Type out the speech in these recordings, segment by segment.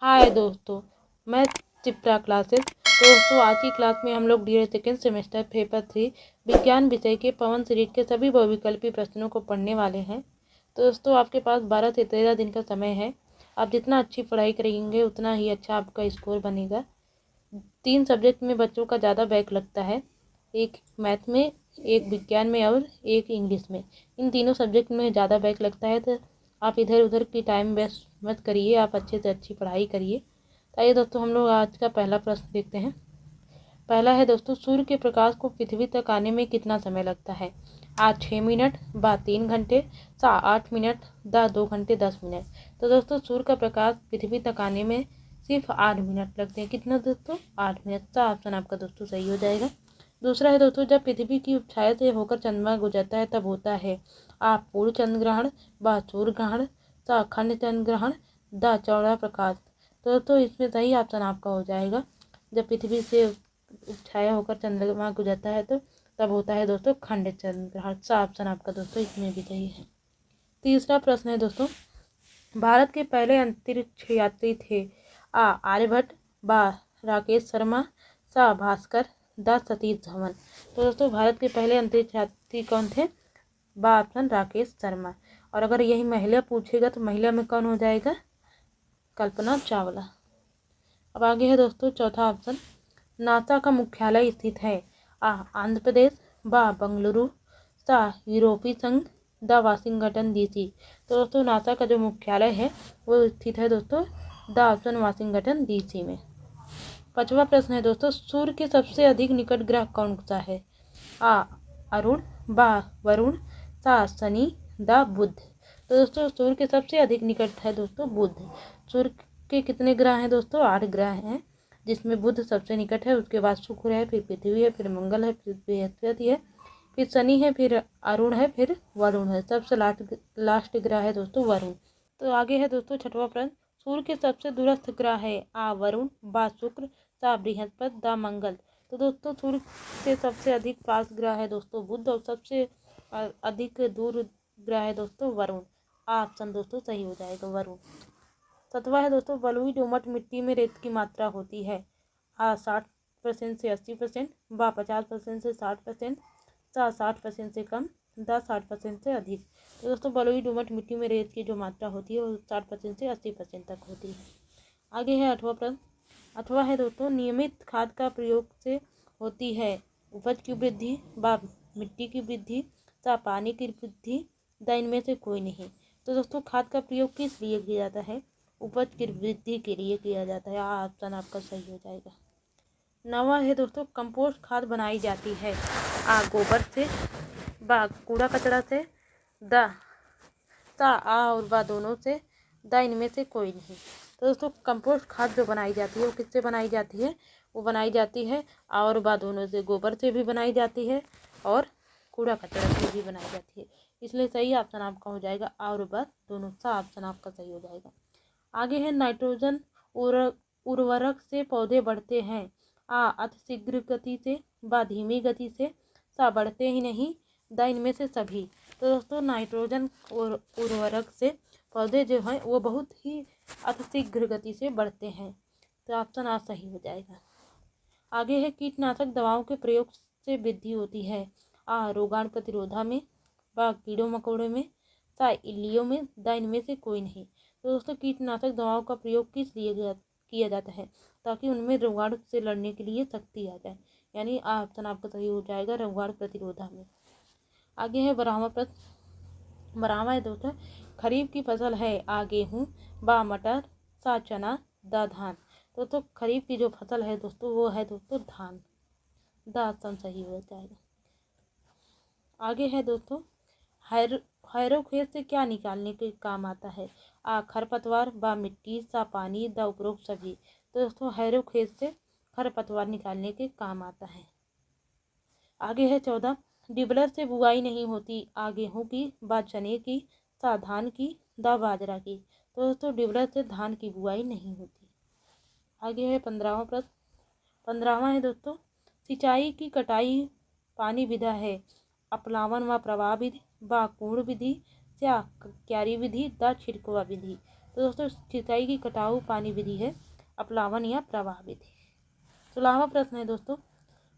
हाय दोस्तों, मैं चित्रा क्लासेस। दोस्तों, आज की क्लास में हम लोग डी सेकेंड सेमेस्टर पेपर 3 विज्ञान विषय के पवन सीरीज के सभी बहुविकल्पी प्रश्नों को पढ़ने वाले हैं। तो दोस्तों, आपके पास 12 से 13 दिन का समय है। आप जितना अच्छी पढ़ाई करेंगे उतना ही अच्छा आपका स्कोर बनेगा। 3 सब्जेक्ट में बच्चों का ज़्यादा बैक लगता है, एक मैथ में, एक विज्ञान में और एक इंग्लिश में। इन तीनों सब्जेक्ट में ज़्यादा बैक लगता है, तो आप इधर उधर की टाइम वेस्ट मत करिए, आप अच्छे से अच्छी पढ़ाई करिए। तो आइए दोस्तों, हम लोग आज का पहला प्रश्न देखते हैं। पहला है दोस्तों, सूर्य के प्रकाश को पृथ्वी तक आने में कितना समय लगता है? आ 6 मिनट, बा 3 घंटे, सा 8 मिनट, दा 2 घंटे 10 मिनट। तो दोस्तों, सूर्य का प्रकाश पृथ्वी तक आने में सिर्फ 8 मिनट लगते हैं। कितना दोस्तों? 8 मिनट। तो ऑप्शन आपका दोस्तों सही हो जाएगा। दूसरा है दोस्तों, जब पृथ्वी की छाया से होकर चंद्रमा गुजरता है तब होता है आ पूर्ण चंद्र ग्रहण, बा सूर्य ग्रहण, सा अखंड चंद्र ग्रहण, दा चौड़ा प्रकाश। तो दोस्तों, इसमें सही ऑप्शन आपका हो जाएगा, जब पृथ्वी से छाया होकर चंद्रमा गुजरता है तो तब होता है दोस्तों खंड चंद्र ग्रहण। सा ऑप्शन आपका दोस्तों इसमें भी सही है। तीसरा प्रश्न है दोस्तों, भारत के पहले अंतरिक्ष यात्री थे? आ आर्यभट्ट, बा राकेश शर्मा, सा भास्कर, दा सतीश धवन। तो दोस्तों, भारत के पहले अंतरिक्ष यात्री कौन थे? बा ऑप्शन राकेश शर्मा। और अगर यही महिला पूछेगा तो महिला में कौन हो जाएगा? कल्पना चावला। अब आगे है दोस्तों चौथा ऑप्शन, नासा का मुख्यालय स्थित है? आ आंध्र प्रदेश, बा बंगलुरु, सा यूरोपीय संघ, द वाशिंगटन डीसी। तो दोस्तों, नासा का जो मुख्यालय है वो स्थित है दोस्तों द ऑप्शन वाशिंगटन डीसी में। पांचवा प्रश्न है दोस्तों, सूर्य के सबसे अधिक निकट ग्रह कौन सा है? आ अरुण, बा वरुण, सा शनि, द बुध। तो दोस्तों, सूर्य के सबसे अधिक निकट है दोस्तों बुध। सूर्य के कितने ग्रह हैं दोस्तों? 8 ग्रह हैं, जिसमें बुध सबसे निकट है, उसके बाद शुक्र है, फिर पृथ्वी है, फिर मंगल है, फिर बृहस्पति है, फिर शनि है, फिर अरुण है, फिर वरुण है। सबसे लास्ट ग्रह है दोस्तों वरुण। तो आगे है दोस्तों छठवां प्रश्न, सूर्य के सबसे दूरस्थ ग्रह है? आ वरुण, बा शुक्र, सा बृहस्पति, दा मंगल। तो दोस्तों, सूर्य से सबसे अधिक पास ग्रह है दोस्तों बुध, और सबसे अधिक दूर ग्रह है दोस्तों वरुण। ऑप्शन दोस्तों सही हो जाएगा वरुण। सातवां है दोस्तों, बलुई दोमट मिट्टी में रेत की मात्रा होती है? आ 60% से 80%, बा 50% से 60%, सा 60% से कम, दा 60% से अधिक। तो दोस्तों, बलुई दोमट मिट्टी में रेत की जो मात्रा होती है वो 60% से 80% तक होती है। आगे है आठवां प्रश्न। अथवा है दोस्तों, नियमित खाद का प्रयोग से होती है उपज की वृद्धि, बा मिट्टी की वृद्धि, सा पानी की वृद्धि, दा इनमें से कोई नहीं। तो दोस्तों, खाद का प्रयोग किस लिए किया जाता है? उपज की वृद्धि के लिए किया जाता है। ऑप्शन आपका सही हो जाएगा। नवा है दोस्तों, कंपोस्ट खाद बनाई जाती है? आ गोबर से, बा कूड़ा कचरा से, दा सा आ और बा दोनों से, दा इनमें से कोई नहीं। तो दोस्तों, कंपोस्ट खाद जो बनाई जाती है वो किससे बनाई जाती है? वो बनाई जाती है आ और बा दोनों से। गोबर से भी बनाई जाती है और कूड़ा कचरा से भी बनाई जाती है, इसलिए सही ऑप्शन आपका हो जाएगा आ और बा दोनों। सा ऑप्शन आपका सही हो जाएगा। आगे है नाइट्रोजन उर्वरक से पौधे बढ़ते हैं? आ अति शीघ्र गति से, बा धीमी गति से, सा बढ़ते ही नहीं, दा इनमें से सभी। तो दोस्तों, नाइट्रोजन उर्वरक से पौधे जो हैं वो बहुत ही अति शीघ्र गति से बढ़ते हैं। तो ऑप्शन आ सही हो जाएगा। आगे है कीटनाशक दवाओं के प्रयोग से वृद्धि होती है? आ रोगाणु प्रतिरोधा में, बा कीड़ों मकोड़ों में, सा इल्लियों में, दा इनमें से कोई नहीं। तो दोस्तों, कीटनाशक दवाओं का प्रयोग किस लिए किया जाता है? ताकि उनमें रोगाणु से लड़ने के लिए शक्ति आ जाए, यानी ऑप्शन आपका सही हो जाएगा रोगाणु प्रतिरोधा में। आगे है 12वां प्रश्न। 12वां है दोस्तों, खरीफ की फसल है? आ गेहूँ, बा मटर, सा चना, दा धान। दोस्तों, खरीफ की जो फसल है दोस्तों वो है दोस्तों धान। दा ऑप्शन सही हो जाएगा। आगे है दोस्तों, हैरो खेत से क्या निकालने के काम आता है? आ खरपतवार, बा मिट्टी, सा पानी, दा उपरोक्त सभी। तो दोस्तों, हैरो खेत से खरपतवार निकालने के काम आता है। आगे है 14, डिबलर से बुआई नहीं होती? आ गेहूँ की, बा चने की, सा धान की, दा बाजरा की। तो दोस्तों, डिबलर से धान की बुआई नहीं होती। आगे है 15वां प्रश्न। 15वां है दोस्तों, सिंचाई की कटाई पानी विधा है? अपलावन व प्रवाह विधि, बा कुंड विधि, या क्यारी विधि, दा छिड़कवा विधि। तो दोस्तों सिंचाई की कटाऊ पानी विधि है अपलावन या प्रवाह विधि। 16वां प्रश्न है दोस्तों,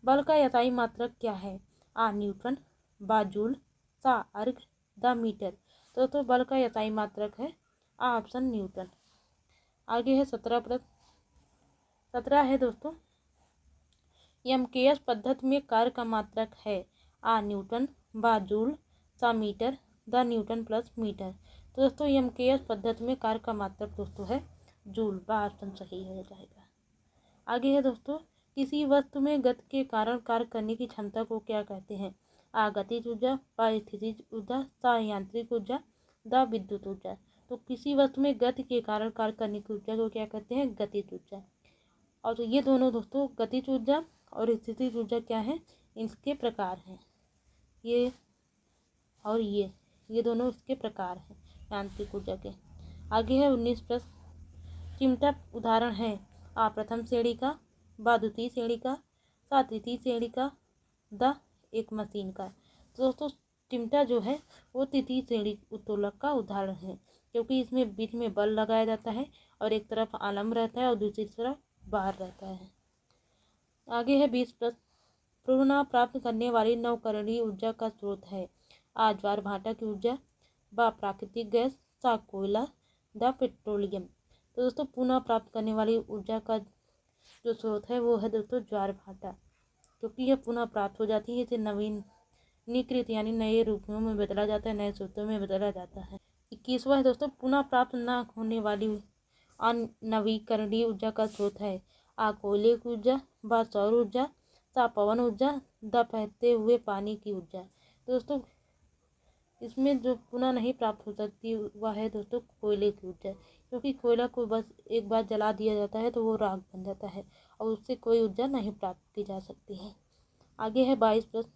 बल का एसआई मात्रक क्या है? आ न्यूटन, बा जूल, सा अर्ग, द मीटर। तो दोस्तों बल का एसआई मात्रक है आ ऑप्शन न्यूटन। आगे है 17 प्रश्न। 17 है दोस्तों, एमकेएस पद्धति में कार्य का मात्रक है आ न्यूटन, बा जूल, सा मीटर, द न्यूटन प्लस मीटर। तो दोस्तों एमकेएस पद्धति में कार्य का मात्रक दोस्तों है जूल, बा ऑप्शन सही हो जाएगा। आगे है दोस्तों, किसी वस्तु में गति के कारण कार्य करने की क्षमता को क्या कहते हैं? आ गतिज ऊर्जा, बा स्थितिज ऊर्जा, सा यांत्रिक ऊर्जा, द विद्युत ऊर्जा। तो किसी वस्तु में गति के कारण कार्य करने की ऊर्जा को क्या कहते हैं? गतिज ऊर्जा। और तो ये दोनों दोस्तों गतिज ऊर्जा और स्थितिज ऊर्जा क्या है? इसके प्रकार हैं। ये और ये दोनों इसके प्रकार हैं यांत्रिक ऊर्जा के। आगे है 19 प्रश्न। चिमटा उदाहरण है आ प्रथम श्रेणी का, बा द्वितीय श्रेणी का, सा तृतीय श्रेणी का, द एक मशीन का। तो दोस्तों चिमटा जो है वो तृतीय श्रेणी उत्तोलक का उदाहरण है, क्योंकि इसमें बीच में बल लगाया जाता है और एक तरफ आलम्ब रहता है और दूसरी तरफ बाहर रहता है। आगे है 20 प्रश्न। प्रेरणा प्राप्त करने वाली नवकरणीय ऊर्जा का स्रोत है आ ज्वार भाटा की ऊर्जा, बा प्राकृतिक गैस, सा कोयला, द पेट्रोलियम। तो दोस्तों पुनः प्राप्त करने वाली ऊर्जा का जो स्रोत है वो है दोस्तों ज्वार भाटा, क्योंकि यह पुनः प्राप्त हो जाती है। इसे नवीनीकृत यानी नए रूपों में बदला जाता है, नए स्रोतों में बदला जाता है। 21वां है दोस्तों, पुनः प्राप्त न होने वाली अनवीकरणीय ऊर्जा का स्रोत है आ कोयले की ऊर्जा, बा सौर ऊर्जा, सा पवन ऊर्जा, द बहते हुए पानी की ऊर्जा। तो दोस्तों इसमें जो पुनः नहीं प्राप्त हो सकती वह है दोस्तों कोयले की ऊर्जा, क्योंकि कोयला को बस एक बार जला दिया जाता है तो वो राख बन जाता है और उससे कोई ऊर्जा नहीं प्राप्त की जा सकती है। आगे है 22 प्रश्न।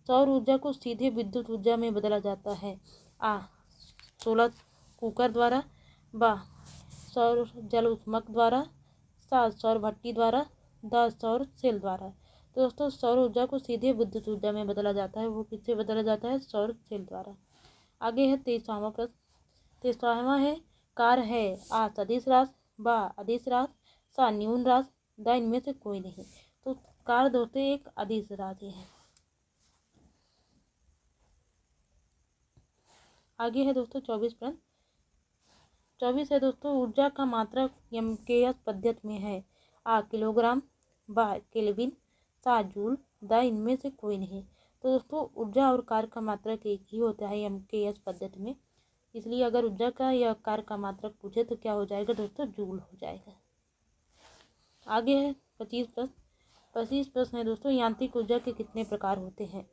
सौर ऊर्जा को सीधे विद्युत ऊर्जा में बदला जाता है आ सोलर कुकर द्वारा, बा सौर जल उष्मक द्वारा, सा सौर भट्टी द्वारा, द सौर सेल द्वारा। तो दोस्तों सौर ऊर्जा को सीधे विद्युत ऊर्जा में बदला जाता है, वो किससे बदला जाता है? सौर सेल द्वारा। आगे है 23वां प्रश्न। 23वां है कार्य है आ सदिश राशि, बा अदिश राशि, सा न्यून राशि, द इनमें से कोई नहीं। तो कार्य दोस्तों एक अदिश राशि है। आगे है दोस्तों 24 प्रश्न। 24 है दोस्तों, ऊर्जा का मात्रक एमकेएस पद्धति में है आ किलोग्राम, बा केल्विन, सा जूल, द इनमें से कोई नहीं। तो दोस्तों ऊर्जा और कार्य का मात्रक एक ही होता है एमकेएस पद्धति में, इसलिए अगर ऊर्जा का या कार्य का मात्रक पूछे तो क्या हो जाएगा दोस्तों? जूल हो जाएगा। आगे है 25 प्रश्न। 25 प्रश्न है दोस्तों, यांत्रिक ऊर्जा के कितने प्रकार होते हैं?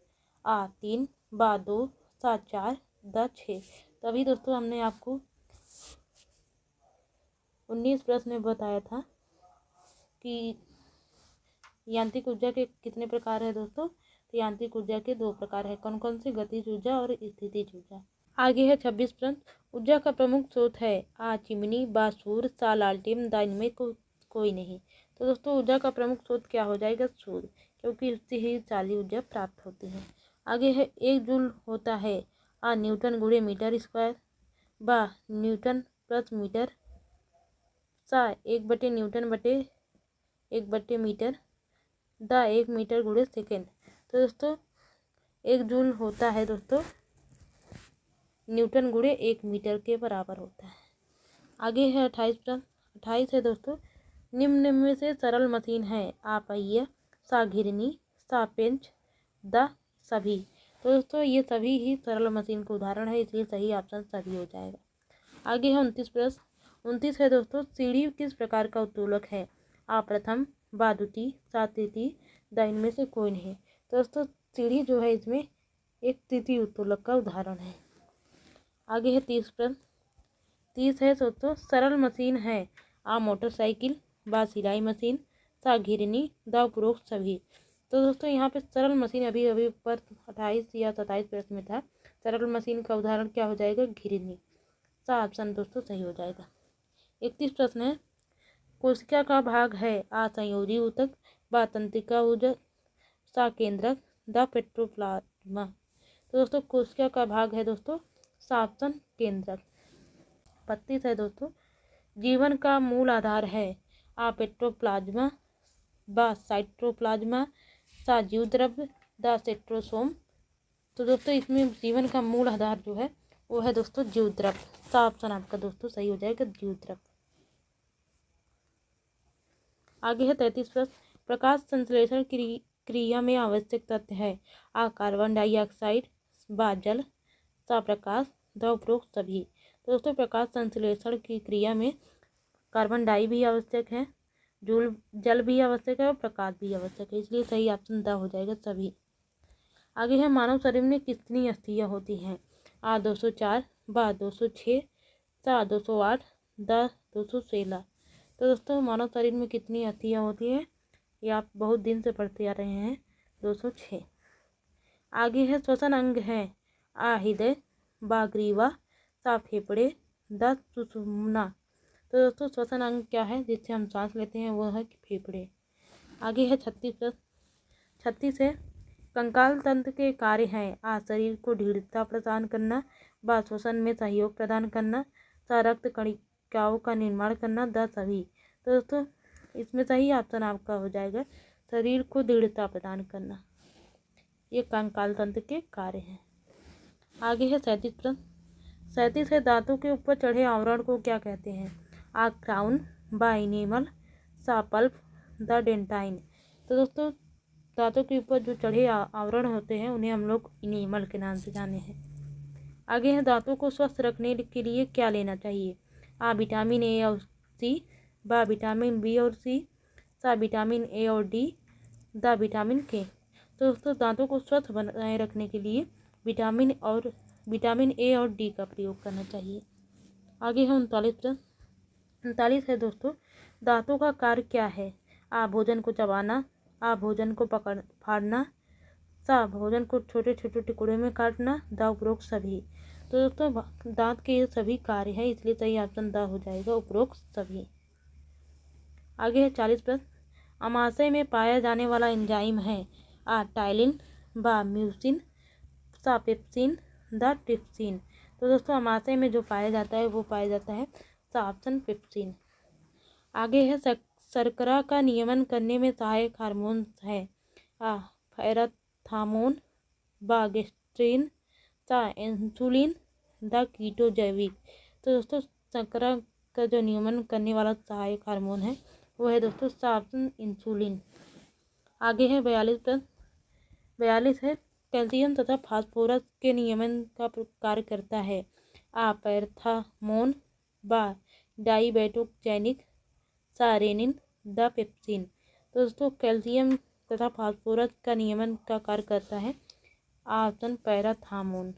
आ 3, बा 2, सा 4, द 6। तभी दोस्तों हमने आपको 19 प्रश्न में बताया था कि यांत्रिक ऊर्जा के कितने प्रकार है दोस्तों। तो यांत्रिक ऊर्जा के 2 प्रकार है, कौन कौन से? गतिज ऊर्जा और स्थितिज ऊर्जा। आगे है 26 प्रश्न। ऊर्जा का प्रमुख स्रोत है आ चिमनी, बा सूर्य, सा लालटेन, द इनमें कोई नहीं। तो दोस्तों ऊर्जा का प्रमुख स्रोत क्या हो जाएगा? सूर्य, क्योंकि उससे ही सारी ऊर्जा प्राप्त होती है। आगे है 1 जूल होता है आ न्यूटन गुणे मीटर स्क्वायर, बा न्यूटन प्रति मीटर, सा 1 न्यूटन बटे 1 मीटर, द 1 मीटर गुणे सेकेंड। तो दोस्तों 1 जूल होता है दोस्तों न्यूटन गुणे 1 मीटर के बराबर होता है। आगे है 28 प्रश्न। 28 है दोस्तों, निम्न में से सरल मशीन है आ पहिया, सा घिरनी, सा पेंच, द सभी। तो दोस्तों ये सभी ही सरल मशीन का उदाहरण है, इसलिए सही ऑप्शन सभी हो जाएगा। आगे है 29 प्रश्न। 29 है दोस्तों, सीढ़ी किस प्रकार का उत्तोलक है? आ प्रथम, बा द्वितीय, सा तृतीय, द इनमें से कोई नहीं। तो दोस्तों सीढ़ी जो है इसमें एक तृतीय उत्तोलक का उदाहरण है। आगे है 30 प्रश्न। 30 है दोस्तों, सरल मशीन है आ मोटरसाइकिल, बा सिलाई मशीन, सा घिरनी, द उपरोक्त सभी। तो दोस्तों यहाँ पे सरल मशीन अभी अभी ऊपर 28 या 27 प्रश्न में था। सरल मशीन का उदाहरण क्या हो जाएगा? घिरनी। सा ऑप्शन दोस्तों सही हो जाएगा। 31 प्रश्न है, कोशिका का भाग है आ संयोजी ऊतक, बा तंत्रिका ऊतक, सा केंद्रक, द पेट्रोप्लाज्मा। तो दोस्तों कोशिका का भाग है दोस्तों सा ऑप्शन केंद्रक। 32 है दोस्तों, जीवन का मूल आधार है। आ पेट्रोप्लाज्मा, बा साइटोप्लाज्मा, सा जीव द्रव्य, दा सेट्रोसोम। तो दोस्तों इसमें जीवन का मूल आधार जो है वो है दोस्तों जीव द्रव्य। सा ऑप्शन आपका दोस्तों सही हो जाएगा, जीव द्रव्य। आगे है 33 प्रश्न, प्रकाश संश्लेषण क्रिया में आवश्यक तत्व है। आ कार्बन डाइऑक्साइड, बा जल, सा प्रकाश, द उपरोक्त सभी। तो दोस्तों प्रकाश संश्लेषण की क्रिया में कार्बन डाई भी आवश्यक है, जल भी आवश्यक है और प्रकाश भी आवश्यक है, इसलिए सही ऑप्शन द हो जाएगा, सभी। आगे है मानव शरीर में कितनी अस्थियां होती हैं। आ 204, बा 206, सा 208, द 216। तो दोस्तों मानव शरीर में कितनी अस्थियां होती हैं ये आप बहुत दिन से पढ़ते आ रहे हैं, 206। आगे है श्वसन अंग है। आ हृदय, बा ग्रीवा, सा फेफड़े, द सुषुम्ना। तो दोस्तों श्वसन अंग क्या है जिससे हम सांस लेते हैं, वो है फेफड़े। आगे है 36 प्रश्न। 36 है कंकाल तंत्र के कार्य हैं। आ शरीर को दृढ़ता प्रदान करना, बा श्वसन में सहयोग प्रदान करना, सा रक्त कणिकाओं का निर्माण करना, द सभी। तो दोस्तों इसमें सही ऑप्शन आपका हो जाएगा शरीर को दृढ़ता प्रदान करना, ये कंकाल तंत्र के कार्य हैं। आगे है 37 प्रश्न। 37 है दांतों के ऊपर चढ़े आवरण को क्या कहते हैं। आ क्राउन, बा इनेमल, सा पल्प, द डेंटाइन। तो दोस्तों दांतों के ऊपर जो चढ़े आवरण होते हैं उन्हें हम लोग इनेमल के नाम से जाने हैं। आगे है दांतों को स्वस्थ रखने के लिए क्या लेना चाहिए। आ विटामिन ए और सी, बा विटामिन बी और सी, सा विटामिन ए और डी, द विटामिन के। तो दोस्तों दांतों को स्वस्थ बनाए रखने के लिए विटामिन ए और डी का प्रयोग करना चाहिए। आगे है 39 प्रश्न। 39 है दोस्तों दांतों का कार्य क्या है। आ भोजन को चबाना, आ भोजन को फाड़ना, सा भोजन को छोटे छोटे टुकड़े में काटना, द उपरोक्त सभी। तो दोस्तों दांत के सभी कार्य हैं, इसलिए सही ऑप्शन द हो जाएगा, उपरोक्त सभी। आगे है 40 प्रश्न। अमाशय में पाया जाने वाला एंजाइम है। आ टाइलिन, बा म्यूसिन, सा पेप्सिन, द ट्रिप्सिन। तो दोस्तों अमाशय में जो पाया जाता है वो पाया जाता है सा ऑप्शन पेप्सिन। आगे है शर्करा का नियमन करने में सहायक हार्मोन है। आ पैराथार्मोन, बा गेस्ट्रिन, सा इंसुलिन, द कीटो जैविक। तो दोस्तों शर्करा का जो नियमन करने वाला सहायक हार्मोन है वो है दोस्तों सा ऑप्शन इंसुलिन। आगे है 42 प्रश्न। 42 है कैल्शियम तथा फास्फोरस के नियमन का कार्य करता है। आ पैराथार्मोन, बा डाइबेटोजेनिक, सा रेनिन, द पेप्सिन। तो दोस्तों कैल्शियम तथा फास्फोरस का नियमन का कार्य करता है ऑप्शन पैराथार्मोन।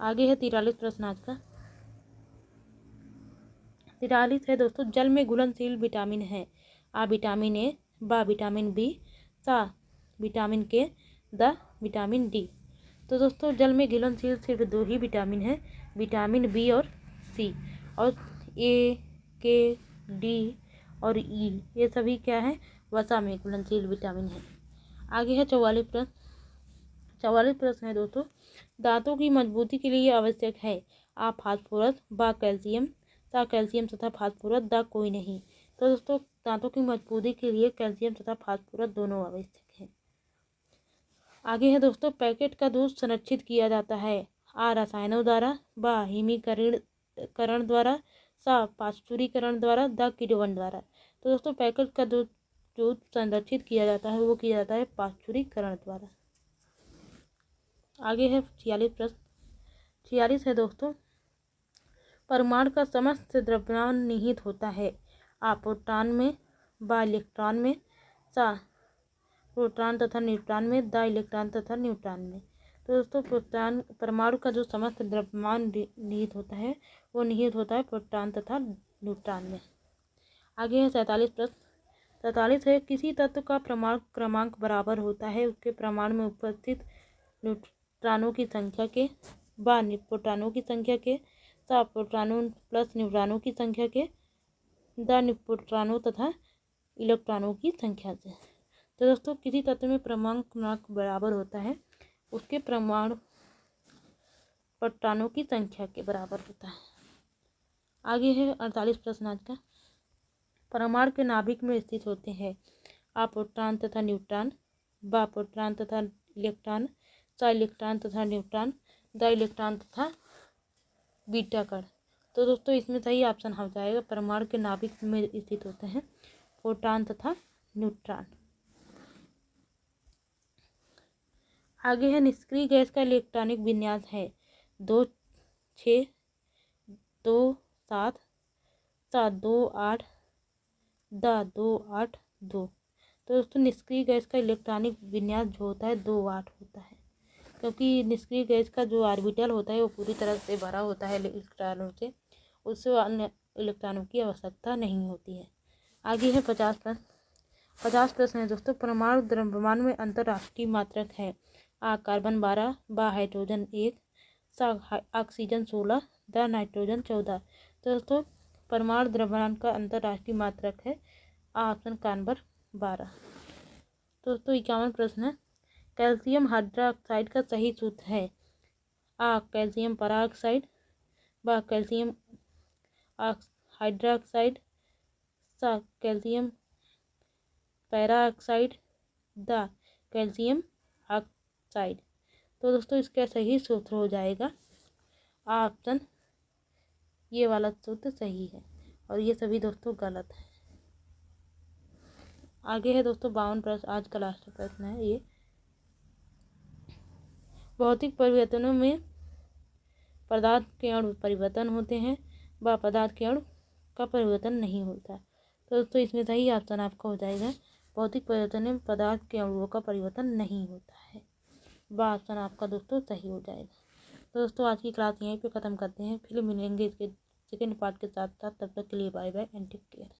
आगे है 43 प्रश्न आज का। 43 है दोस्तों जल में घुलनशील विटामिन है। आ विटामिन ए, बा विटामिन बी, सा विटामिन के, द विटामिन डी। तो दोस्तों जल में घुलनशील सिर्फ दो ही विटामिन है, विटामिन बी और सी। और ए, के, डी और ई ये सभी क्या है, वसा में घुलनशील विटामिन है। आगे है 44 प्रश्न। 44 प्रश्न है दोस्तों दांतों की मजबूती के लिए आवश्यक है। आ फास्फोरस, बा कैल्शियम, सा कैल्शियम तथा फास्फोरस, द कोई नहीं। तो दोस्तों दांतों की मजबूती के लिए कैल्शियम तथा फास्फोरस दोनों आवश्यक है। आगे है दोस्तों पैकेट का दूध संरक्षित किया जाता है। आ रसायनों द्वारा, बा हिमीकरण द्वारा, सा पाश्चुरीकरण द्वारा, द किण्वन द्वारा। तो दोस्तों पैकेट का दूध संरक्षित किया जाता है वो किया जाता है पाश्चुरीकरण द्वारा। आगे है 46 प्रश्न। 46 है दोस्तों परमाणु का समस्त द्रव्यमान निहित होता है। आ प्रोटॉन में, बा इलेक्ट्रॉन में, सा प्रोटॉन तथा न्यूट्रॉन में, द इलेक्ट्रॉन तथा न्यूट्रॉन में। तो दोस्तों परमाणु का जो समस्त द्रव्यमान निहित होता है वो निहित होता है प्रोटॉन तथा न्यूट्रॉन में। आगे है 47 प्रश्न। 47 है किसी तत्व का परमाणु क्रमांक बराबर होता है उसके परमाणु में उपस्थित न्यूट्रॉनों की संख्या के, बा प्रोटॉनों की संख्या के, सा प्रोटॉनों प्लस न्यूट्रॉनों की संख्या के, द प्रोटॉनों तथा इलेक्ट्रॉनों की संख्या से। तो दोस्तों किसी तत्व में परमाणु क्रमांक बराबर होता है उसके परमाणु प्रोटॉनों की संख्या के बराबर होता है। आगे है 48 प्रश्न आज का। परमाणु के नाभिक में स्थित होते हैं आ प्रोटॉन तथा न्यूट्रॉन, बा प्रोटॉन तथा इलेक्ट्रॉन, सा इलेक्ट्रॉन तथा न्यूट्रॉन, द इलेक्ट्रॉन तथा बीटा कण। तो दोस्तों इसमें सही ऑप्शन हो जाएगा परमाणु के नाभिक में स्थित होते हैं प्रोटॉन तथा न्यूट्रॉन। आगे है निष्क्रिय गैस का इलेक्ट्रॉनिक विन्यास है 2 6 2 7 7 2 8 2 8 2। तो दोस्तों निष्क्रिय गैस का इलेक्ट्रॉनिक विन्यास जो होता है 2 8 होता है, क्योंकि निष्क्रिय गैस का जो ऑर्बिटल होता है वो पूरी तरह से भरा होता है इलेक्ट्रॉनों से, उससे अन्य इलेक्ट्रॉनों की आवश्यकता नहीं होती है। आगे है 50 प्रश्न। 50 प्रश्न है दोस्तों। परमाणु द्रव्यमान में अंतर्राष्ट्रीय मात्रक है आ कार्बन 12, बा हाइड्रोजन 1, सा ऑक्सीजन 16, द नाइट्रोजन 14। तो दोस्तों परमाणु द्रव्यमान का अंतर्राष्ट्रीय मात्रक है आ ऑप्शन कार्बन 12। दोस्तों 51 प्रश्न है। कैल्शियम हाइड्रोक्साइड का सही सूत्र है आ कैल्शियम पराऑक्साइड, बा कैल्शियम हाइड्रोक्साइड, सा calcium peroxide, the calcium oxide. तो दोस्तों इसका सही सूत्र हो जाएगा ऑप्शन, ये वाला सूत्र सही है और ये सभी दोस्तों गलत है। आगे है दोस्तों 52 प्रश्न, आज का लास्ट प्रश्न है ये। भौतिक परिवर्तनों में पदार्थ के अणु परिवर्तन होते हैं व पदार्थ के अणु का परिवर्तन नहीं होता। तो दोस्तों इसमें सही ऑप्शन आपका हो जाएगा भौतिक परिवर्तन में पदार्थ के अणुओं का परिवर्तन नहीं होता है, वह ऑप्शन आपका दोस्तों सही हो जाएगा। तो दोस्तों आज की क्लास यहीं पे ख़त्म करते हैं, फिर मिलेंगे इसके सेकेंड पार्ट के साथ। तब तक के लिए bye bye and take care.